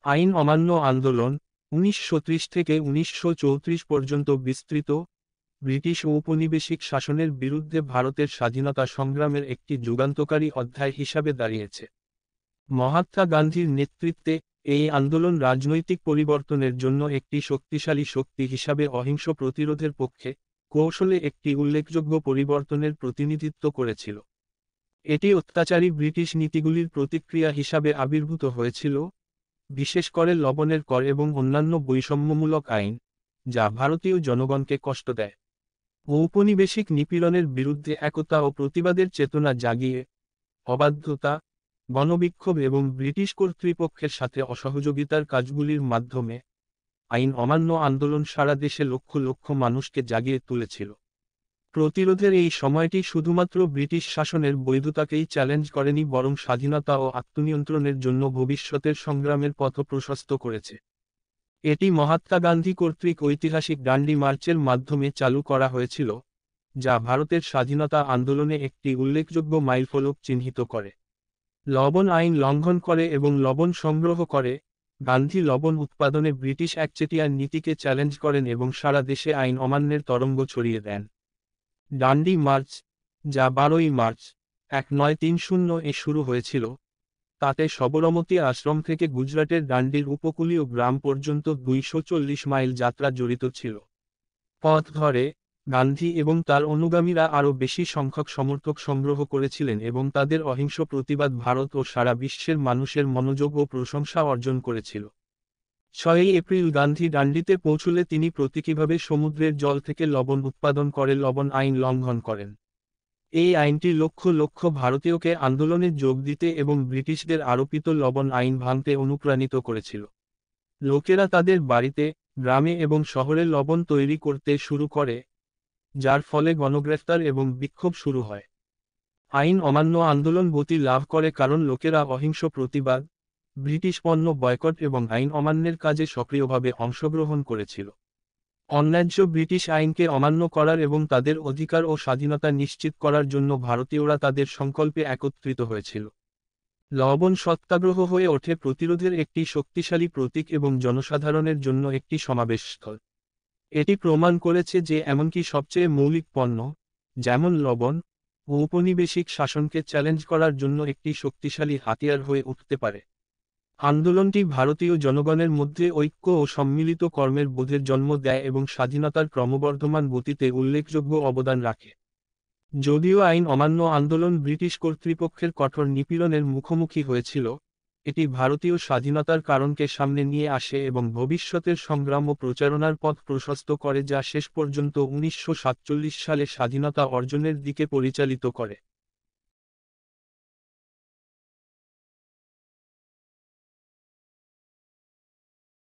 আইন অমান্য আন্দোলন ১৯৩০ থেকে ১৯৩৪ পর্যন্ত বিস্তৃত ব্রিটিশ ঔপনিবেশিক শাসনের বিরুদ্ধে ভারতের স্বাধীনতা সংগ্রামের একটি যুগান্তকারী অধ্যায় হিসাবে দাঁড়িয়েছে। মহাত্মা গান্ধীর নেতৃত্বে এই আন্দোলন রাজনৈতিক পরিবর্তনের জন্য একটি শক্তিশালী শক্তি হিসাবে অহিংস প্রতিরোধের পক্ষে কৌশলে একটি উল্লেখযোগ্য পরিবর্তনের প্রতিনিধিত্ব করেছিল। এটি অত্যাচারী ব্রিটিশ নীতিগুলির প্রতিক্রিয়া হিসাবে আবির্ভূত হয়েছিল, বিশেষ করে লবণের কর এবং অন্যান্য বৈষম্যমূলক আইন, যা ভারতীয় জনগণকে কষ্ট দেয়। ঔপনিবেশিক নিপীড়নের বিরুদ্ধে একতা ও প্রতিবাদের চেতনা জাগিয়ে অবাধ্যতা, গণবিক্ষোভ এবং ব্রিটিশ কর্তৃপক্ষের সাথে অসহযোগিতার কাজগুলির মাধ্যমে আইন অমান্য আন্দোলন সারা দেশে লক্ষ লক্ষ মানুষকে জাগিয়ে তুলেছিল। প্রতিরোধের এই সময়টি শুধুমাত্র ব্রিটিশ শাসনের বৈধতাকেই চ্যালেঞ্জ করেনি, বরং স্বাধীনতা ও আত্মনিয়ন্ত্রণের জন্য ভবিষ্যতের সংগ্রামের পথ প্রশস্ত করেছে। এটি মহাত্মা গান্ধী কর্তৃক ঐতিহাসিক ডান্ডি মার্চের মাধ্যমে চালু করা হয়েছিল, যা ভারতের স্বাধীনতা আন্দোলনে একটি উল্লেখযোগ্য মাইলফলক চিহ্নিত করে। লবণ আইন লঙ্ঘন করে এবং লবণ সংগ্রহ করে, গান্ধী লবণ উৎপাদনে ব্রিটিশ একচেটিয়ার নীতিকে চ্যালেঞ্জ করেন এবং সারা দেশে আইন অমান্যের তরঙ্গ ছড়িয়ে দেন। ডান্ডি মার্চ, যা ১২ই মার্চ ১৯৩০ শুরু হয়েছিল, তাতে সবরমতী আশ্রম থেকে গুজরাটের ডান্ডির উপকূলীয় গ্রাম পর্যন্ত ২৪০ মাইল যাত্রা জড়িত ছিল। পথ ধরে গান্ধী এবং তার অনুগামীরা আরও বেশি সংখ্যক সমর্থক সংগ্রহ করেছিলেন এবং তাদের অহিংস প্রতিবাদ ভারত ও সারা বিশ্বের মানুষের মনোযোগ ও প্রশংসা অর্জন করেছিল। ৬ই এপ্রিল গান্ধী ডান্ডিতে পৌঁছলে তিনি প্রতীকীভাবে সমুদ্রের জল থেকে লবণ উৎপাদন করে লবণ আইন লঙ্ঘন করেন। এই আইনটি লক্ষ লক্ষ ভারতীয়কে আন্দোলনে যোগ দিতে এবং ব্রিটিশদের আরোপিত লবণ আইন ভাঙতে অনুপ্রাণিত করেছিল। লোকেরা তাদের বাড়িতে, গ্রামে এবং শহরে লবণ তৈরি করতে শুরু করে, যার ফলে গণগ্রেফতার এবং বিক্ষোভ শুরু হয়। আইন অমান্য আন্দোলন গতি লাভ করে কারণ লোকেরা অহিংস প্রতিবাদ, ব্রিটিশ পণ্য বয়কট এবং আইন অমান্যের কাজে সক্রিয়ভাবে অংশগ্রহণ করেছিল। অন্যায্য ব্রিটিশ আইনকে অমান্য করার এবং তাদের অধিকার ও স্বাধীনতা নিশ্চিত করার জন্য ভারতীয়রা তাদের সংকল্পে একত্রিত হয়েছিল। লবণ সত্যাগ্রহ হয়ে ওঠে প্রতিরোধের একটি শক্তিশালী প্রতীক এবং জনসাধারণের জন্য একটি সমাবেশস্থল। এটি প্রমাণ করেছে যে এমনকি সবচেয়ে মৌলিক পণ্য, যেমন লবণ, ঔপনিবেশিক শাসনকে চ্যালেঞ্জ করার জন্য একটি শক্তিশালী হাতিয়ার হয়ে উঠতে পারে। আন্দোলনটি ভারতীয় জনগণের মধ্যে ঐক্য ও সম্মিলিত কর্মের বোধের জন্ম দেয় এবং স্বাধীনতার ক্রমবর্ধমান গতিতে উল্লেখযোগ্য অবদান রাখে। যদিও আইন অমান্য আন্দোলন ব্রিটিশ কর্তৃপক্ষের কঠোর নিপীড়নের মুখোমুখি হয়েছিল, এটি ভারতীয় স্বাধীনতার কারণকে সামনে নিয়ে আসে এবং ভবিষ্যতের সংগ্রাম ও প্রচারণার পথ প্রশস্ত করে, যা শেষ পর্যন্ত ১৯৪৭ সালে স্বাধীনতা অর্জনের দিকে পরিচালিত করে।